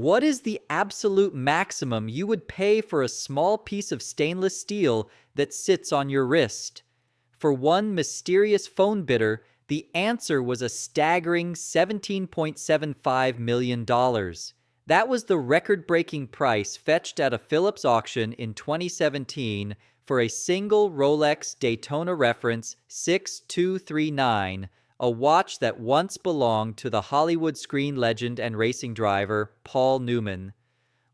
What is the absolute maximum you would pay for a small piece of stainless steel that sits on your wrist? For one mysterious phone bidder, the answer was a staggering $17.75 million. That was the record-breaking price fetched at a Philips auction in 2017 for a single Rolex Daytona Reference 6239, a watch that once belonged to the Hollywood screen legend and racing driver Paul Newman.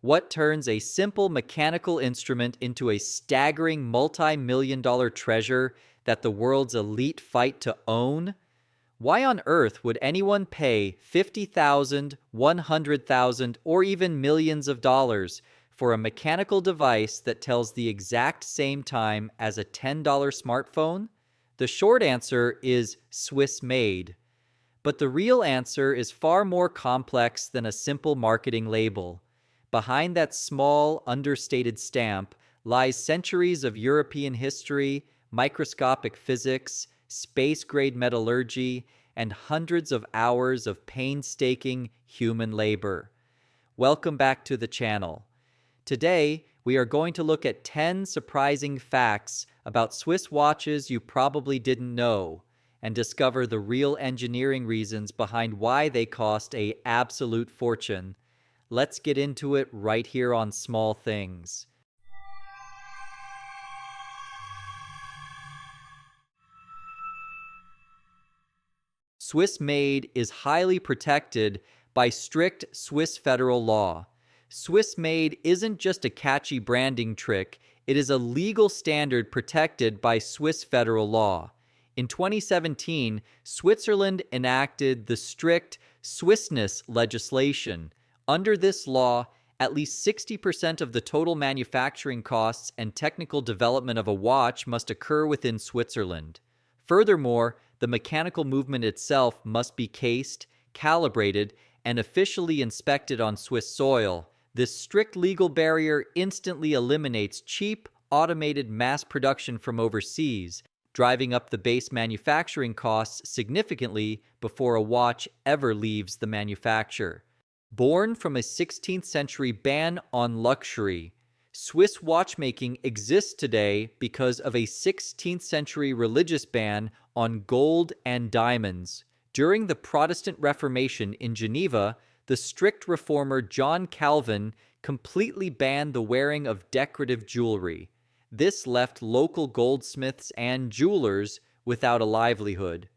What turns a simple mechanical instrument into a staggering multi-million-dollar treasure that the world's elite fight to own? Why on earth would anyone pay $50,000, $100,000, or even millions of dollars for a mechanical device that tells the exact same time as a $10 smartphone? The short answer is Swiss-made. But the real answer is far more complex than a simple marketing label. Behind that small, understated stamp lies centuries of European history, microscopic physics, space-grade metallurgy, and hundreds of hours of painstaking human labor. Welcome back to the channel. Today, we are going to look at 10 surprising facts about Swiss watches you probably didn't know, and discover the real engineering reasons behind why they cost an absolute fortune. Let's get into it right here on Small Things. Swiss-made is highly protected by strict Swiss federal law. Swiss-made isn't just a catchy branding trick, it is a legal standard protected by Swiss federal law. In 2017, Switzerland enacted the strict Swissness legislation. Under this law, at least 60% of the total manufacturing costs and technical development of a watch must occur within Switzerland. Furthermore, the mechanical movement itself must be cased, calibrated, and officially inspected on Swiss soil. This strict legal barrier instantly eliminates cheap, automated mass production from overseas, driving up the base manufacturing costs significantly before a watch ever leaves the manufacturer. Born from a 16th century ban on luxury, Swiss watchmaking exists today because of a 16th century religious ban on gold and diamonds. During the Protestant Reformation in Geneva, the strict reformer John Calvin completely banned the wearing of decorative jewelry. This left local goldsmiths and jewelers without a livelihood.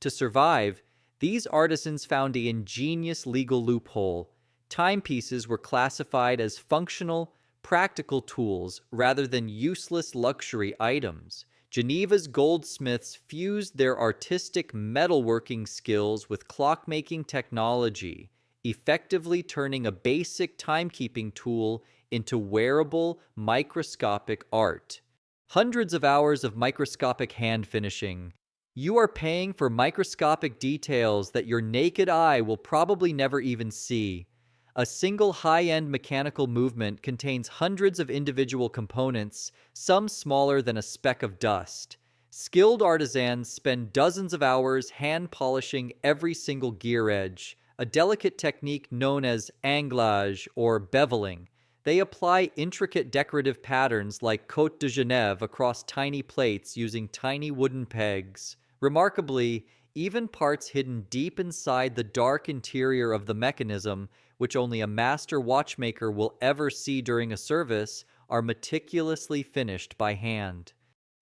To survive, these artisans found an ingenious legal loophole. Timepieces were classified as functional, practical tools rather than useless luxury items. Geneva's goldsmiths fused their artistic metalworking skills with clockmaking technology, effectively turning a basic timekeeping tool into wearable, microscopic art. Hundreds of hours of microscopic hand finishing. You are paying for microscopic details that your naked eye will probably never even see. A single high-end mechanical movement contains hundreds of individual components, some smaller than a speck of dust. Skilled artisans spend dozens of hours hand-polishing every single gear edge, a delicate technique known as anglage or beveling. They apply intricate decorative patterns like Côte de Genève across tiny plates using tiny wooden pegs. Remarkably, even parts hidden deep inside the dark interior of the mechanism, which only a master watchmaker will ever see during a service, are meticulously finished by hand.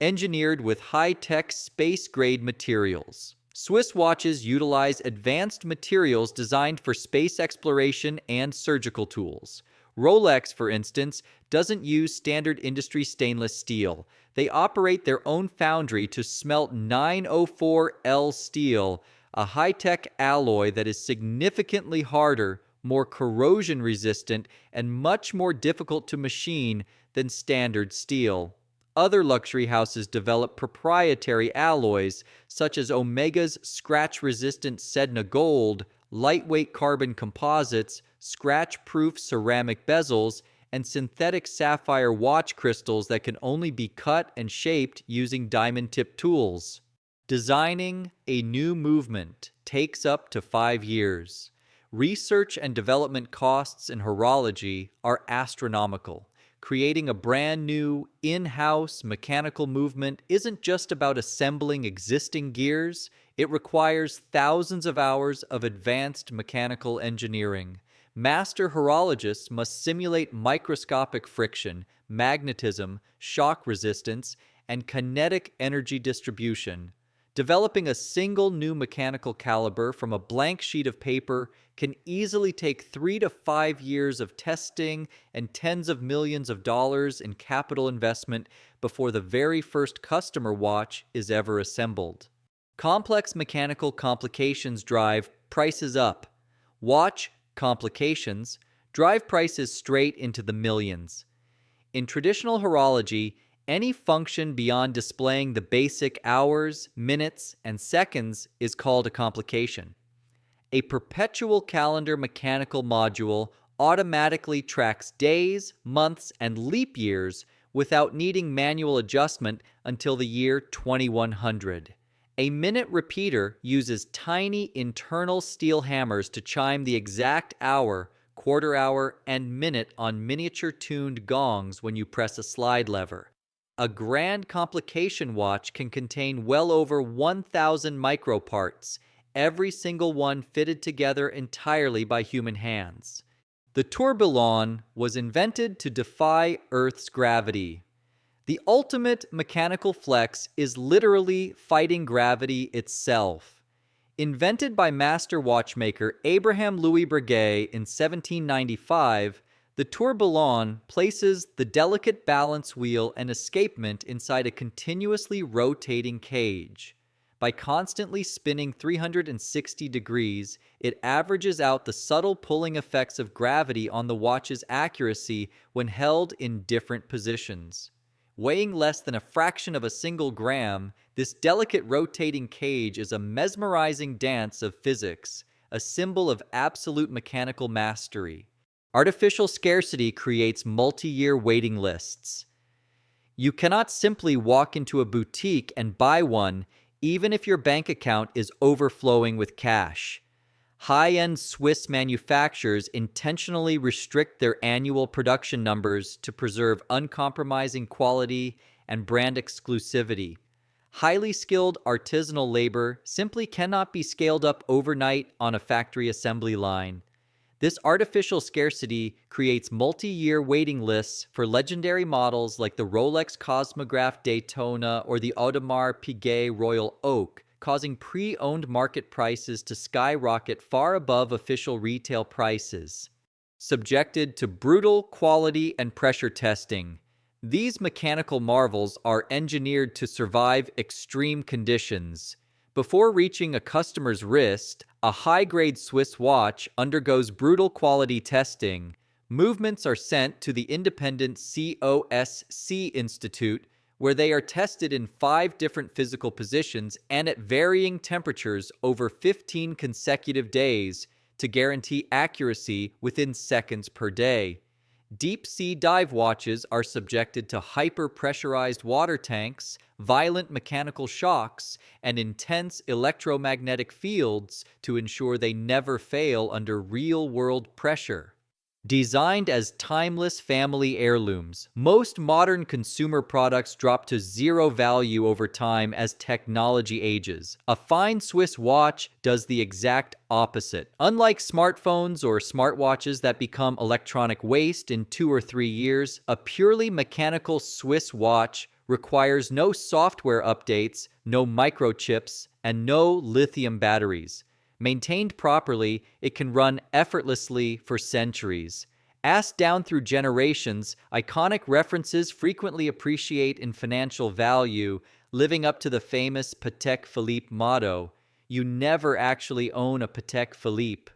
Engineered with high-tech space-grade materials. Swiss watches utilize advanced materials designed for space exploration and surgical tools. Rolex, for instance, doesn't use standard industry stainless steel. They operate their own foundry to smelt 904L steel, a high-tech alloy that is significantly harder, more corrosion-resistant, and much more difficult to machine than standard steel. Other luxury houses develop proprietary alloys, such as Omega's scratch-resistant Sedna Gold, lightweight carbon composites, scratch-proof ceramic bezels, and synthetic sapphire watch crystals that can only be cut and shaped using diamond-tipped tools. Designing a new movement takes up to 5 years. Research and development costs in horology are astronomical. Creating a brand new, in-house mechanical movement isn't just about assembling existing gears, it requires thousands of hours of advanced mechanical engineering. Master horologists must simulate microscopic friction, magnetism, shock resistance, and kinetic energy distribution. Developing a single new mechanical caliber from a blank sheet of paper can easily take 3 to 5 years of testing and tens of millions of dollars in capital investment before the very first customer watch is ever assembled. Complex mechanical complications drive prices up. Watch complications drive prices straight into the millions. In traditional horology, any function beyond displaying the basic hours, minutes, and seconds is called a complication. A perpetual calendar mechanical module automatically tracks days, months, and leap years without needing manual adjustment until the year 2100. A minute repeater uses tiny internal steel hammers to chime the exact hour, quarter hour, and minute on miniature-tuned gongs when you press a slide lever. A grand complication watch can contain well over 1,000 microparts, every single one fitted together entirely by human hands. The tourbillon was invented to defy Earth's gravity. The ultimate mechanical flex is literally fighting gravity itself. Invented by master watchmaker Abraham Louis Breguet in 1795, the tourbillon places the delicate balance wheel and escapement inside a continuously rotating cage. By constantly spinning 360 degrees, it averages out the subtle pulling effects of gravity on the watch's accuracy when held in different positions. Weighing less than a fraction of a single gram, this delicate rotating cage is a mesmerizing dance of physics, a symbol of absolute mechanical mastery. Artificial scarcity creates multi-year waiting lists. You cannot simply walk into a boutique and buy one, even if your bank account is overflowing with cash. High-end Swiss manufacturers intentionally restrict their annual production numbers to preserve uncompromising quality and brand exclusivity. Highly skilled artisanal labor simply cannot be scaled up overnight on a factory assembly line. This artificial scarcity creates multi-year waiting lists for legendary models like the Rolex Cosmograph Daytona or the Audemars Piguet Royal Oak, causing pre-owned market prices to skyrocket far above official retail prices. Subjected to brutal quality and pressure testing, these mechanical marvels are engineered to survive extreme conditions. Before reaching a customer's wrist, a high-grade Swiss watch undergoes brutal quality testing. Movements are sent to the independent COSC Institute, where they are tested in 5 different physical positions and at varying temperatures over 15 consecutive days to guarantee accuracy within seconds per day. Deep-sea dive watches are subjected to hyper-pressurized water tanks, violent mechanical shocks, and intense electromagnetic fields to ensure they never fail under real-world pressure. Designed as timeless family heirlooms, most modern consumer products drop to zero value over time as technology ages. A fine Swiss watch does the exact opposite. Unlike smartphones or smartwatches that become electronic waste in 2 or 3 years, a purely mechanical Swiss watch requires no software updates, no microchips, and no lithium batteries. Maintained properly, it can run effortlessly for centuries. Passed down through generations, iconic references frequently appreciate in financial value, living up to the famous Patek Philippe motto, "You never actually own a Patek Philippe.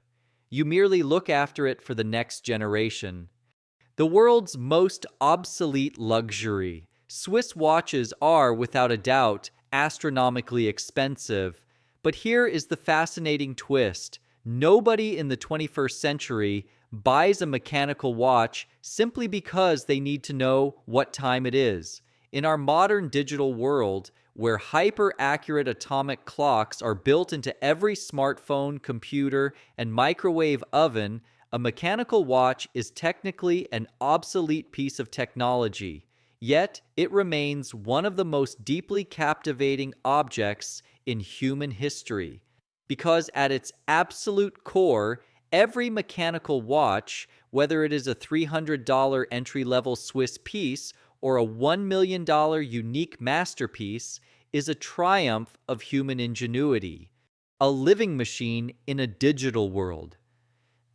You merely look after it for the next generation." The world's most obsolete luxury, Swiss watches are, without a doubt, astronomically expensive. But here is the fascinating twist. Nobody in the 21st century buys a mechanical watch simply because they need to know what time it is. In our modern digital world, where hyper-accurate atomic clocks are built into every smartphone, computer, and microwave oven, a mechanical watch is technically an obsolete piece of technology. Yet, it remains one of the most deeply captivating objects in human history. Because at its absolute core, every mechanical watch, whether it is a $300 entry-level Swiss piece or a $1 million unique masterpiece, is a triumph of human ingenuity, a living machine in a digital world.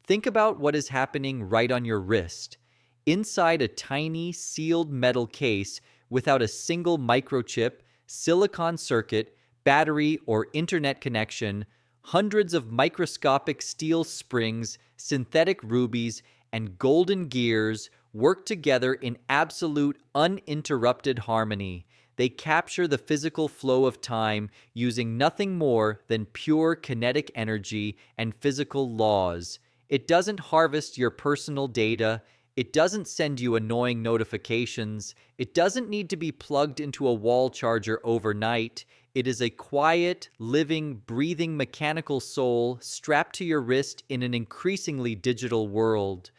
Think about what is happening right on your wrist. Inside a tiny, sealed metal case without a single microchip, silicon circuit, battery, or internet connection, hundreds of microscopic steel springs, synthetic rubies, and golden gears work together in absolute, uninterrupted harmony. They capture the physical flow of time using nothing more than pure kinetic energy and physical laws. It doesn't harvest your personal data. It doesn't send you annoying notifications. It doesn't need to be plugged into a wall charger overnight. It is a quiet, living, breathing mechanical soul strapped to your wrist in an increasingly digital world.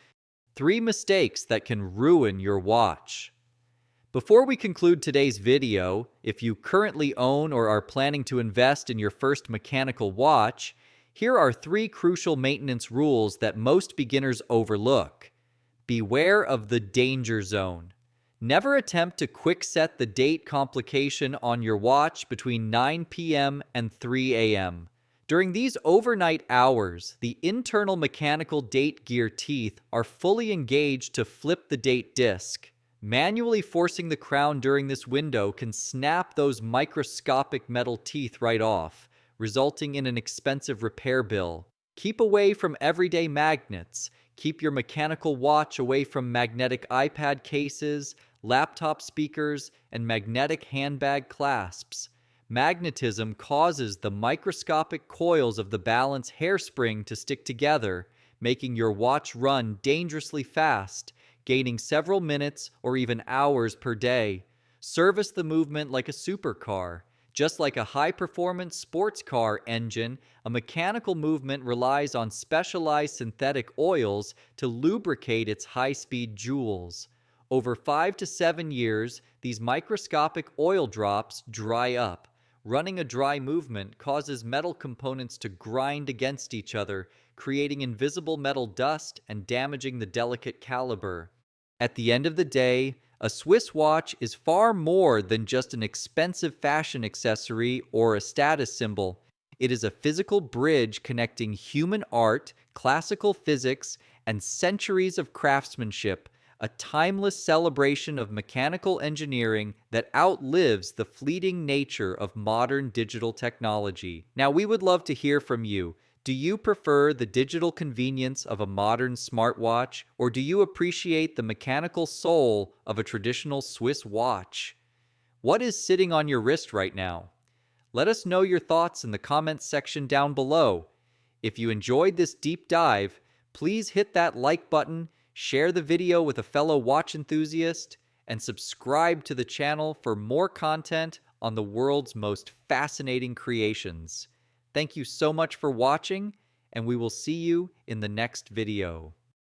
3 mistakes that can ruin your watch. Before we conclude today's video, if you currently own or are planning to invest in your first mechanical watch, here are 3 crucial maintenance rules that most beginners overlook. Beware of the danger zone. Never attempt to quick set the date complication on your watch between 9 p.m. and 3 a.m. During these overnight hours, the internal mechanical date gear teeth are fully engaged to flip the date disc. Manually forcing the crown during this window can snap those microscopic metal teeth right off, resulting in an expensive repair bill. Keep away from everyday magnets. Keep your mechanical watch away from magnetic iPad cases, laptop speakers, and magnetic handbag clasps. Magnetism causes the microscopic coils of the balance hairspring to stick together, making your watch run dangerously fast, gaining several minutes or even hours per day. Service the movement like a supercar. Just like a high-performance sports car engine, a mechanical movement relies on specialized synthetic oils to lubricate its high-speed jewels. Over 5 to 7 years, these microscopic oil drops dry up. Running a dry movement causes metal components to grind against each other, creating invisible metal dust and damaging the delicate caliber. At the end of the day, a Swiss watch is far more than just an expensive fashion accessory or a status symbol. It is a physical bridge connecting human art, classical physics, and centuries of craftsmanship, a timeless celebration of mechanical engineering that outlives the fleeting nature of modern digital technology. Now, we would love to hear from you. Do you prefer the digital convenience of a modern smartwatch, or do you appreciate the mechanical soul of a traditional Swiss watch? What is sitting on your wrist right now? Let us know your thoughts in the comments section down below. If you enjoyed this deep dive, please hit that like button, share the video with a fellow watch enthusiast, and subscribe to the channel for more content on the world's most fascinating creations. Thank you so much for watching, and we will see you in the next video.